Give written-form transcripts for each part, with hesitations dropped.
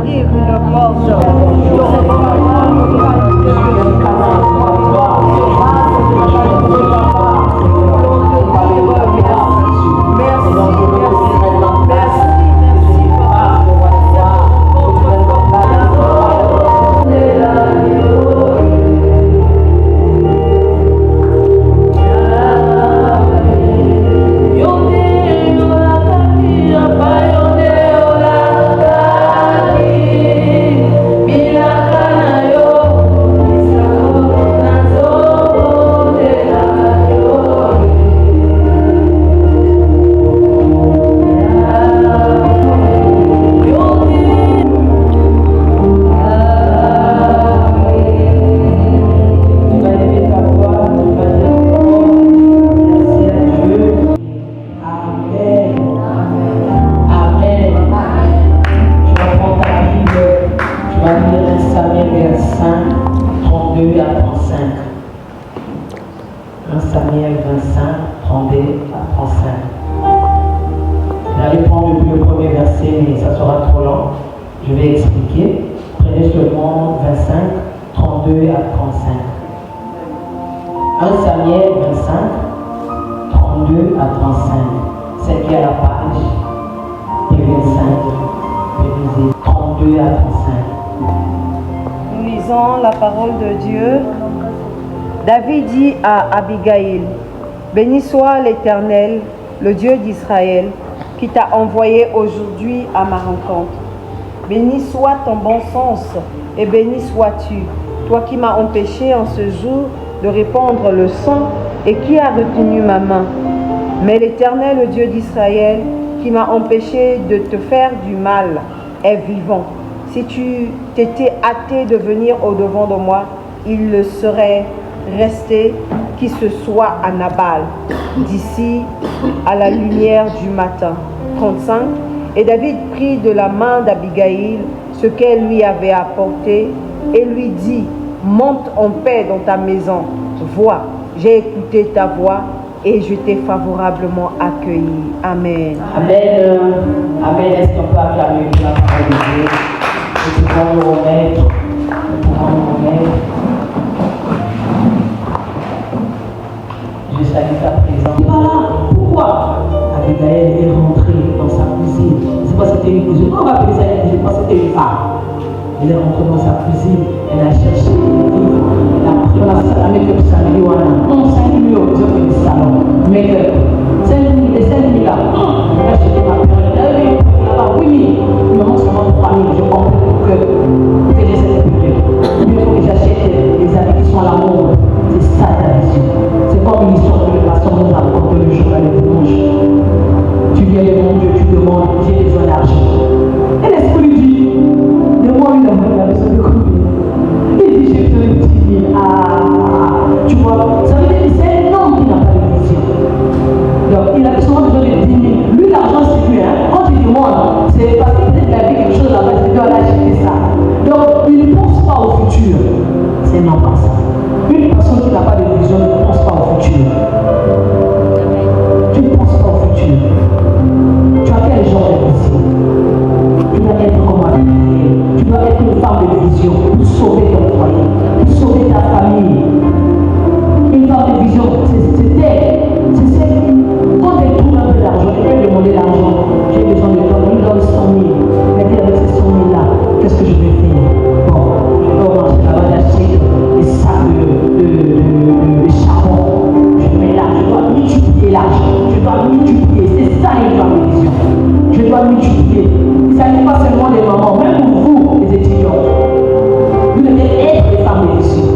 Livre une porte. Nous lisons la parole de Dieu. David dit à Abigail: béni soit l'Éternel, le Dieu d'Israël, qui t'a envoyé aujourd'hui à ma rencontre. Béni soit ton bon sens et béni sois-tu, toi qui m'as empêché en ce jour de répandre le sang et qui a retenu ma main. Mais l'Éternel, le Dieu d'Israël, qui m'a empêché de te faire du mal, est vivant. Si tu t'étais hâté de venir au-devant de moi, il le serait resté qui ce soit à Nabal, d'ici à la lumière du matin. 35. Et David prit de la main d'Abigail ce qu'elle lui avait apporté et lui dit: monte en paix dans ta maison. Vois, j'ai écouté ta voix et je t'ai favorablement accueilli. Amen. Amen. Amen. Est-ce qu'on peut acclamer la parole de Dieu? Nous pouvons nous remettre. Je salue ta présence. Voilà pourquoi Abigail est rentrée dans sa cuisine. C'est pas c'était une cuisine. On va appeler ça une cuisine, parce que c'était une femme. Elle est rentrée dans sa cuisine, elle a cherché des livres, elle a pris la salle à make-up salon. Non, 5 000 euros, c'est du salon. Make-up. 5 000, les 5 000 là. Elle a acheté ma période. Elle a dit, là-bas, 8 000. Il me manque seulement 3 000. Je comprends que j'ai cette période. Il faut que j'achète les habits qui sont à la mode. C'est ça ta vision. C'est comme une histoire que le pasteur nous apporte le jour à le dimanche. Tu viens devant Dieu, tu demandes, j'ai besoin d'argent. Et l'esprit lui dit, demande une amour, il a besoin de combien? Il dit, j'ai besoin de 10 000. Ah, tu vois, ça veut dire que c'est un homme qui n'a pas de vision. Donc, il a souvent besoin de 10 000. Lui, l'argent, c'est lui. Hein. Quand tu demandes, c'est parce que peut-être qu'il a vu quelque chose là-bas, il doit aller acheter ça. Donc, il ne pense pas au futur. C'est non pas ça. Une personne qui n'a pas de vision ne pense pas au futur. Tu ne penses pas au futur. Tu as quel genre de vision? Tu dois être comme Abigail. Tu dois être une femme de vision pour sauver ton foyer, pour sauver ta famille. Une femme de vision, c'est quand elle trouve un peu d'argent, elle demande l'argent. J'ai besoin de toi, il donne 100 000. Elle dit avec ces 100 000 là, qu'est-ce que je vais faire? Bon, je vais au marché là-bas d'acheter des sacs de charbon. Je mets là, je dois multiplier l'argent. Je dois multiplier. C'est ça une femme de vision. Je dois multiplier. Il ne s'agit pas seulement des mamans, même pour vous, les étudiants. Vous devez être des femmes de vision.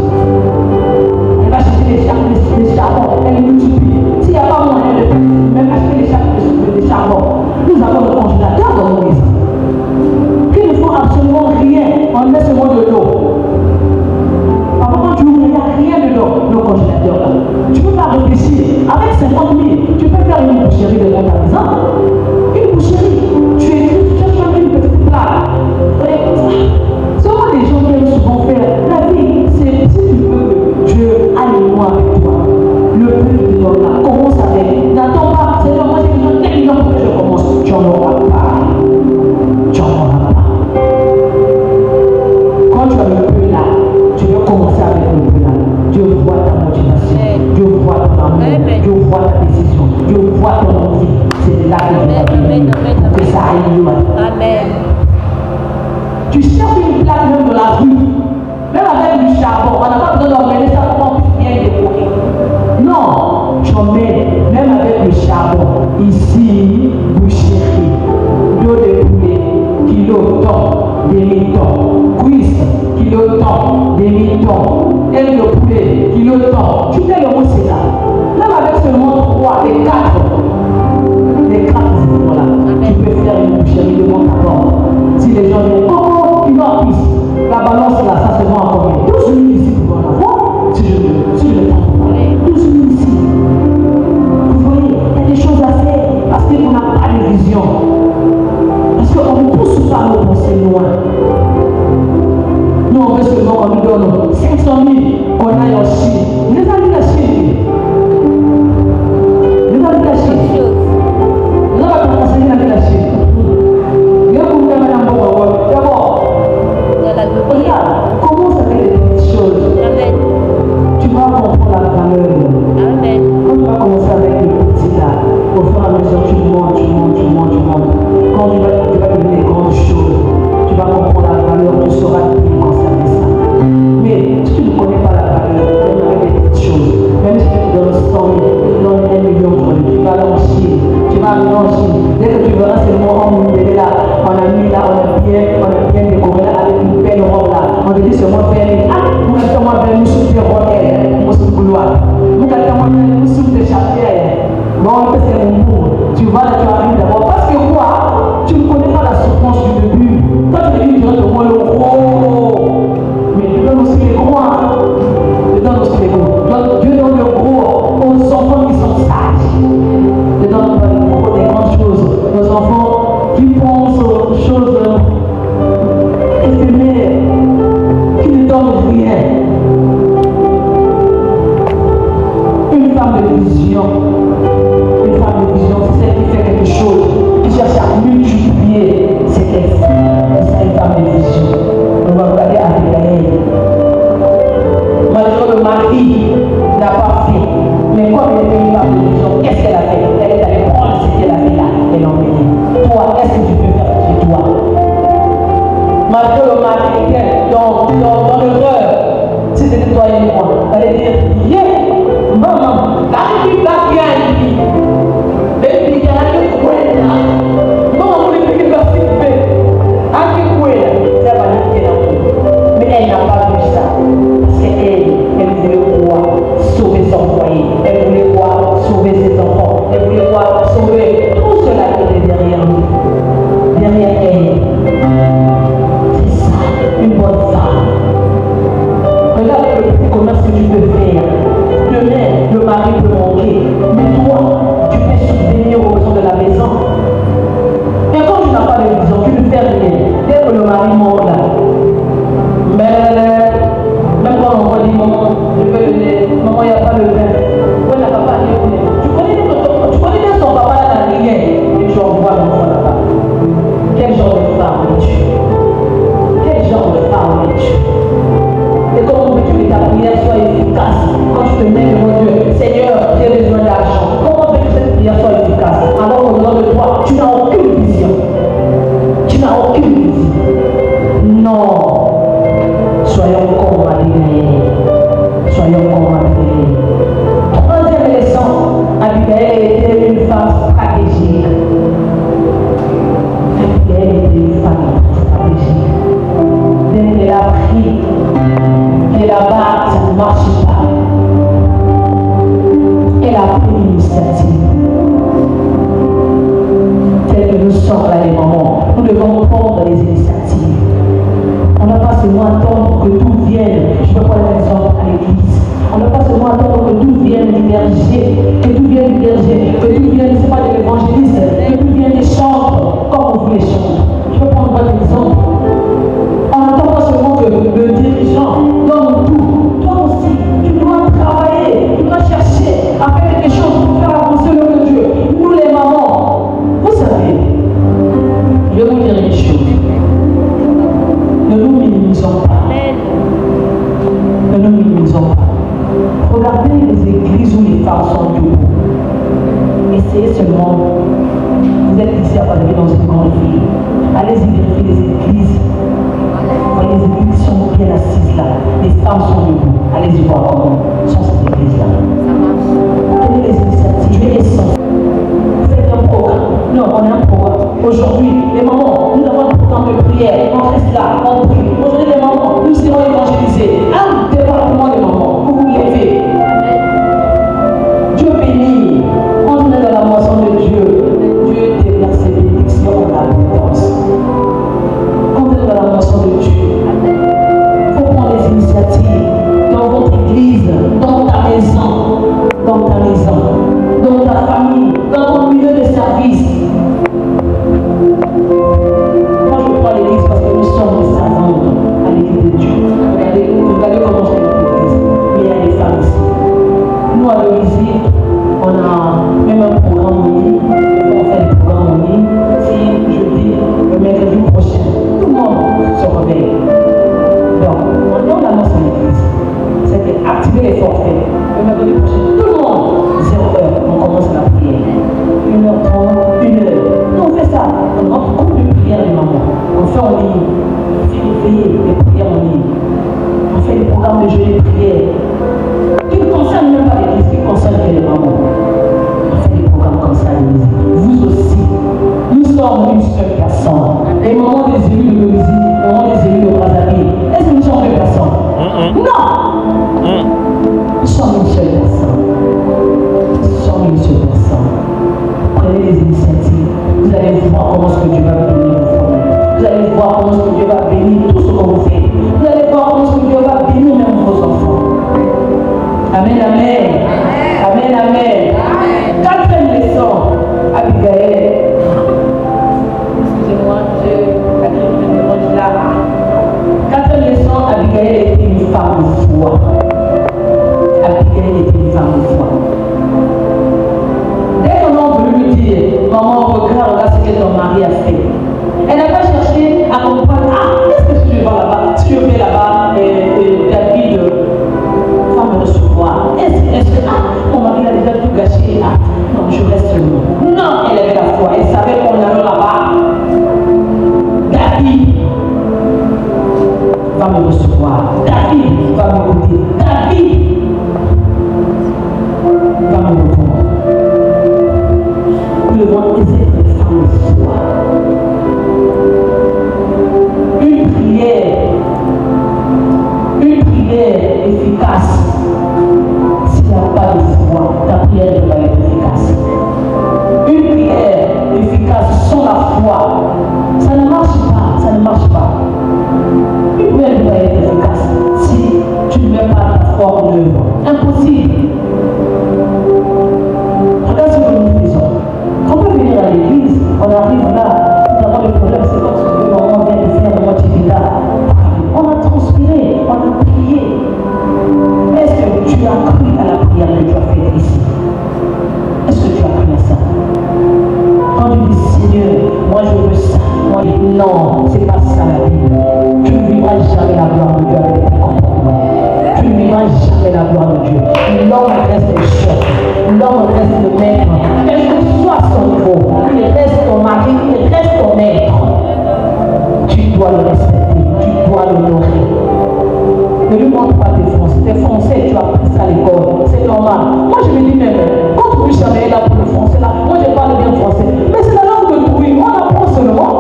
Elle va acheter des charbons, elle multiplie. S'il n'y a pas moyen de même acheter des charbons, nous avons le congélateur dans nos maisons. Qu'il ne faut absolument rien, on met seulement de l'eau. Par contre, tu ouvres, il n'y a rien dedans, le congélateur là. Tu ne peux pas réfléchir. Avec 50 000, tu peux faire une boucherie devant ta maison. Une boucherie. Tu cherches une petite plaque. Ce sont des gens qui aiment souvent faire. La vie, c'est si tu veux que Dieu aille loin avec toi. Le but de Amen. Tu cherches une plaque même dans la rue, même avec du charbon, on n'a pas besoin d'emmener ça pour qu'on puisse bien décorer. Non, j'en mets même avec le charbon. Ici, boucherie, dos de poulet, kilo temps, demi-temps, cuisse, kilo temps, demi-temps, aile de poulet, kilo temps. Tu fais le mot c'est là. Même avec seulement 3, les 4 voilà. Tu peux faire une boucherie de mon d'abord. Si les gens disent, oh, il va en plus, la balance là, ça se vend à combien? 12 000 ici pour la voir. Si je le prends, 12 000 ici. Vous voyez, il y a des choses à faire parce qu'on n'a pas de vision. Parce qu'on ne pousse pas nos pensées loin. Nous, on veut seulement qu'on nous donne 500 000 qu'on aille en Chine. Vous les avez la Chine. Vous avez la Chine. Vous avez la Chine. Regarde, commence avec les petites choses. Amen. Tu vas comprendre la valeur. Amen. Quand tu vas commencer avec les petits là, au fur et à mesure, tu montes. Quand tu vas donner les grandes choses, tu vas comprendre la valeur, tu sauras comment servir ça. Mais si tu ne connais pas la valeur, même avec les petites choses, même si tu te donnes 100 000, tu donnes 1 million d'euros, tu vas aller en Chine, dès que tu verras ces mots en mondial là, on a mis là, on a bien décoré là avec une belle robe là, on te dit seulement faire les vous êtes moi bien nous souffler roquet, nous sommes couloir, vous êtes moi bien nous souffler chapitre, bon on peut faire un bout, tu vas là, tu arrives d'abord, parce que quoi, tu ne connais pas la souffrance du début, toi tu dis, tu vas te voir le gros, mais tu donnes aussi les gros, tu donnes aussi les gros, Dieu donne le gros aux enfants qui sont sages, tu donnes pas le gros des grandes choses, aux enfants qui pensent aux choses éphémères, qui ne donnent rien. Une femme de vision, c'est celle qui fait quelque chose, qui cherche à multiplier ses textes. C'est une femme de vision. On va regarder Abigail. Malgré le mari n'a pas fait, mais comme elle était une femme de vision, qu'est-ce qu'elle a fait? Elle est allée prendre ce qu'elle avait là et l'emmener. Toi, qu'est-ce que tu peux faire chez toi? Malgré le mari était dans l'erreur, si c'était toi et moi, elle allait dire, yeah, maman, la vie va bien. Et puis il y a un peu maman, on est plus que mais elle n'a pas vu ça. Parce qu'elle voulait quoi? Sauver son foyer. Elle voulait quoi? Sauver ses enfants. Elle voulait quoi? Sauver tout cela qui était derrière nous. Derrière elle. C'est ça, une bonne femme. Regarde le petit commerce que tu peux faire. Demain, le mari peut manquer. Mais toi, tu peux subvenir aux besoins de la maison. Et quand tu n'as pas de vision, tu ne fais rien. Dès que le mari manque là, même quand on dit maman, je peux le lait, maman, il n'y a pas le pain. Pourquoi n'a pas le lait? Tu connais bien son papa là dans la rivière et tu envoies l'enfant là-bas. Quel genre de femme es-tu? Quel genre de femme es-tu? Et comment veux-tu que ta prière soit efficace quand tu te mets devant Dieu? Seigneur, j'ai besoin d'argent. Comment veux-tu que cette prière soit efficace alors qu'au-dedans de toi, tu n'as aucune vision? Tu n'as aucune vision. Non. Soyons comme Abigail. Soyons comme Abigail. Troisième leçon, Abigail était une femme stratégique. Abigail était une femme stratégique. Dès qu'elle a pris que là-bas, ça ne marche pas, elle a pris l'initiative. Tel que nous sommes là les mamans, nous devons prendre les initiatives. On n'a pas seulement attendre que tout vienne. Je peux prendre l'exemple à l'église. On n'a pas seulement attendre que tout vienne du berger, que tout vienne du berger, que tout vienne, c'est pas de l'évangéliste, que tout vienne des chantres, comme on veut les chanter. Je peux prendre votre exemple. On n'attend pas seulement que le dirigeant donne tout. Toi aussi, tu dois travailler, tu dois chercher à faire quelque chose pour faire avancer le Dieu. Nous les mamans, vous savez, je vais vous dire une chose. Ne nous minimisons pas. Ne nous minimisons pas. Regardez les églises où les femmes sont debout. Essayez seulement. Vous êtes ici à parler dans une grande vérifier. Allez-y vérifier les églises. Vous voyez, les églises sont bien assises là. Les femmes sont debout. Allez-y voir comment sont ces églises-là. Quelles sont les initiatives essentielles? Faites un programme. Non, on a un programme. Aujourd'hui, les mamans, nous avons un programme de prière. On reste là, on prie. Aujourd'hui, les mamans, nous serons évangélisés. Un département de mamans. Vous vous levez. Dieu bénit. Quand on est dans la moisson de Dieu, Dieu déverse ses bénédictions en abondance. Quand on est dans la moisson de Dieu, il faut prendre des initiatives dans votre église, dans ta maison, dans ta famille, dans ton milieu de service. Moi, je prends l'église parce que nous sommes des servantes à l'église de Dieu. Regardez comment c'est l'église. Mais il y a des femmes ici. Nous, à l'Olivier, on a même un programme en ligne. On fait des programmes en ligne. Si jeudi, le mercredi prochain, tout le monde se réveille. Donc, on annonce à l'église. C'était activer les forfaits. Le mercredi prochain, tout le monde, 0 heure, on commence la prière. 1h30, 1h. Nous, on fait ça. On a un groupe de prière les mamans. On fait en ligne. On fait des veillées, des prières en ligne. On fait des programmes de jeûne et de prière. Qui ne concernent même pas l'église, qui concernent que les mamans. On fait des programmes comme ça à l'église. Vous aussi. Nous sommes une seule personne. Les mamans des élus de l'Olivier, les mamans des élus de Brazzaville. Est-ce que nous sommes deux personnes? Non! Nous sommes une seule personne. Nous sommes une seule personne. Prenez les initiatives. Vous allez voir comment ce que Dieu va bénir vos familles. Vous allez voir comment ce que Dieu va bénir tout ce que vous faites. Vous allez voir comment ce que Dieu va bénir même vos enfants. Amen, amen. Amen, amen. Quatrième leçon, Abigail. Excusez-moi, la critique me dérange là. Quatrième leçon, Abigail était une femme de foi. Abigail était une femme de foi. Dès qu'on a voulu lui dire, maman, regarde ce que ton mari a fait. Elle n'a pas cherché à comprendre, qu'est-ce que je vais voir là-bas? Si je vais là-bas, David va me recevoir. Est-ce que, mon mari a déjà tout gâché? Non, je reste seulement. Non, elle avait la foi. Elle savait qu'on allait là-bas. David va me recevoir. David va m'écouter. David va me répondre. Nous devons être des femmes de foi. Une prière efficace. S'il n'y a pas de foi, ta prière ne va pas être efficace. Une prière efficace sans la foi, ça ne marche pas, ça ne marche pas. Une prière ne va être efficace si tu ne mets pas ta foi en œuvre. Impossible. Regarde ce que nous faisons. Quand on peut venir à l'église, on arrive là, nous avons le problème, c'est comme ce que maman vient de faire, moi tu es là. On a transpiré, on a prié. Est-ce que tu as cru à la prière que tu as faite ici? Est-ce que tu as cru à ça? Quand tu dis Seigneur, moi je veux ça, moi non, c'est pas ça la Bible. Tu ne vivras jamais la gloire de Dieu avec tes comportements. Tu ne vivras jamais la gloire de Dieu. L'homme reste le chef, l'homme reste le maître. Quel que soit son niveau, il reste ton mari, il reste ton maître. Tu dois le respecter, tu dois l'honorer. Ne lui montre pas tes français. Tes français, tu as appris ça à l'école. C'est normal. Moi, je me dis même, quand tu veux jamais là pour le français, là, moi, je parle bien français. Mais c'est la langue de Trouille. On apprend seulement.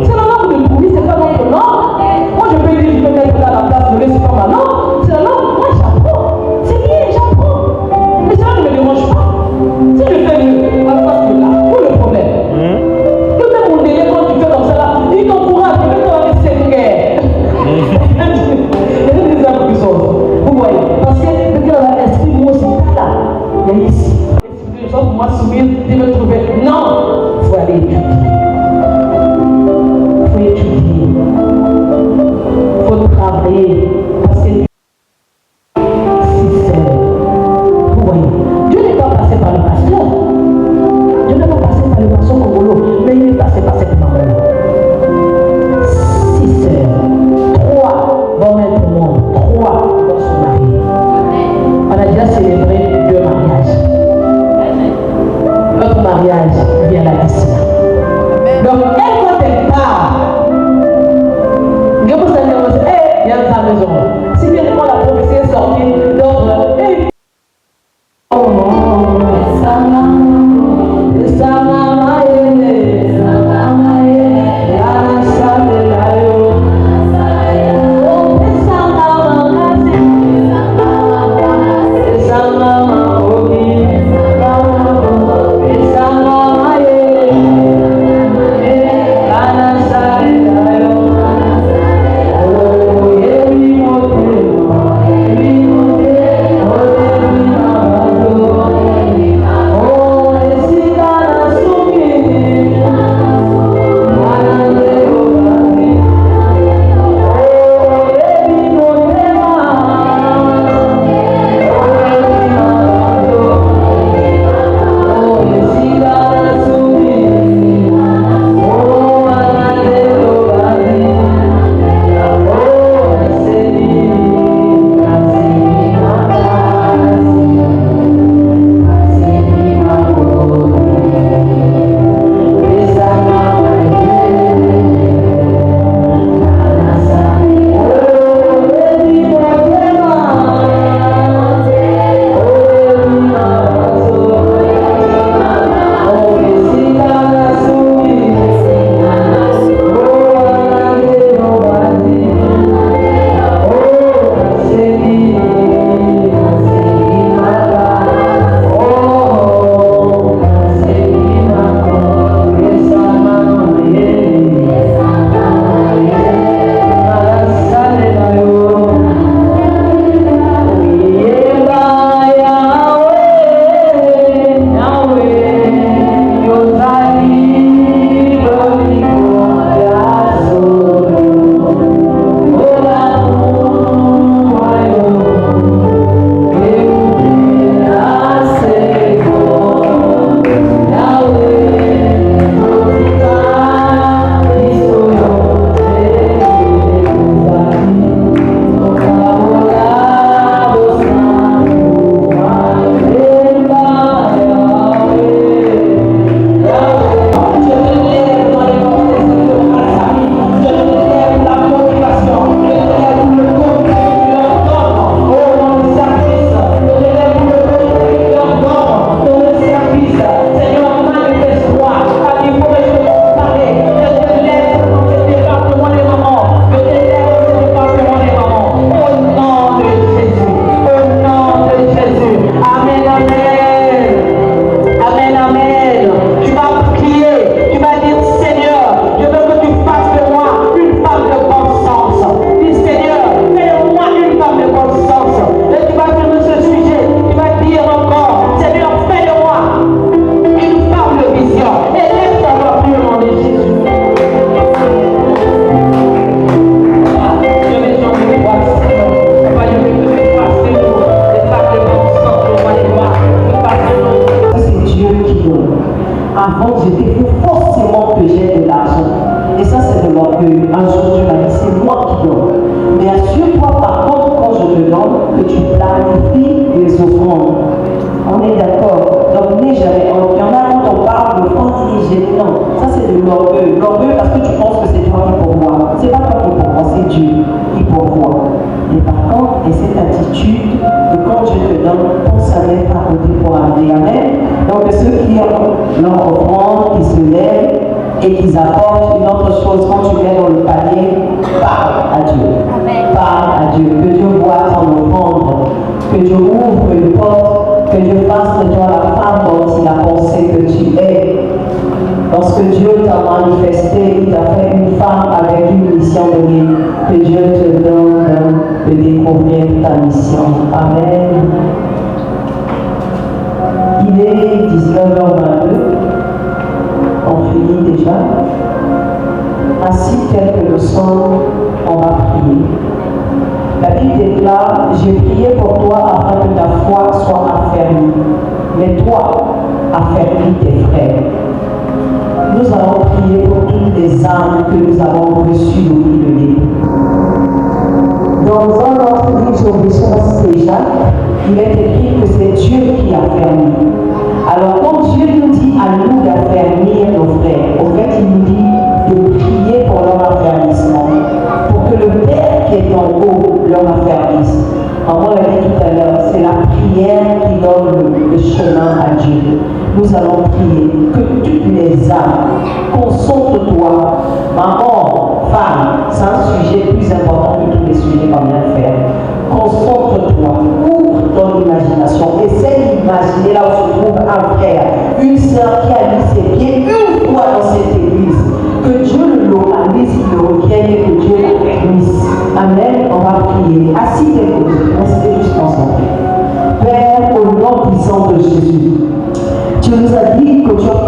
C'est la langue de Trouille, c'est pas notre langue. Moi, je peux dire, je peux mettre là à la place de l'Est, c'est pas ma langue. C'est la langue. Moi, j'apprends. C'est bien, j'apprends. Mais ça ne me dérange pas. Si je fais mieux, alors parce que là, où est le problème? Le même mon délai, quand tu fais comme ça, ça c'est de l'orgueil. Un jour tu m'as dit, c'est moi qui donne. Mais assure-toi par contre, quand je te donne, que tu planifies les offrandes. On est d'accord. Donc n'aie jamais honte. Il y en a quand on parle de offrande, ils disent non. Ça c'est de l'orgueil. L'orgueil parce que tu penses que c'est toi qui pourvois. C'est pas toi qui pourvois, c'est Dieu qui pourvoit. Et par contre, et cette attitude que quand Dieu te donne, pense à mettre à côté pour amener. Amen. Donc ceux qui ont leur offrande, qui se lèvent et qui apportent une autre chose, quand tu mets dans le panier, parle à Dieu. Amen. Parle à Dieu. Que Dieu voit ton offrande. Que Dieu ouvre une porte. Que Dieu fasse de toi la femme dont il a pensé que tu es. Lorsque Dieu t'a manifesté, il t'a fait une femme avec une mission donnée. Que Dieu te donne de découvrir ta mission. Amen. Il est 19h22. On finit déjà. Ainsi tel que le sang, on va prier. La Bible déclare, j'ai prié pour toi afin que ta foi soit affermie. Mais toi, affermis tes frères. Nous allons prier pour toutes les âmes que nous avons reçues au prix de l'Église. Dans un autre livre d'Obéissance, c'est Jacques, il est écrit que c'est Dieu qui affermit. Alors quand Dieu nous dit à nous d'affermir nos frères, au fait il nous dit de prier pour leur affermissement, pour que le Père qui est en haut leur affermisse. Comme on l'a dit tout à l'heure, c'est la prière qui donne le chemin à Dieu. Nous allons prier que toutes les âmes, concentre-toi, maman, femme, c'est un sujet plus important que tous les sujets qu'on vient de faire. Concentre-toi, ouvre ton imagination, essaie d'imaginer là où se trouve un frère, une sœur qui a mis ses pieds une fois dans cette église. Que Dieu le localise, le requiert et que Dieu la permisse. Amen. On va prier. Assis les côtés, restez juste ensemble. Père, au nom puissant de Jésus, tu nous as dit que tu as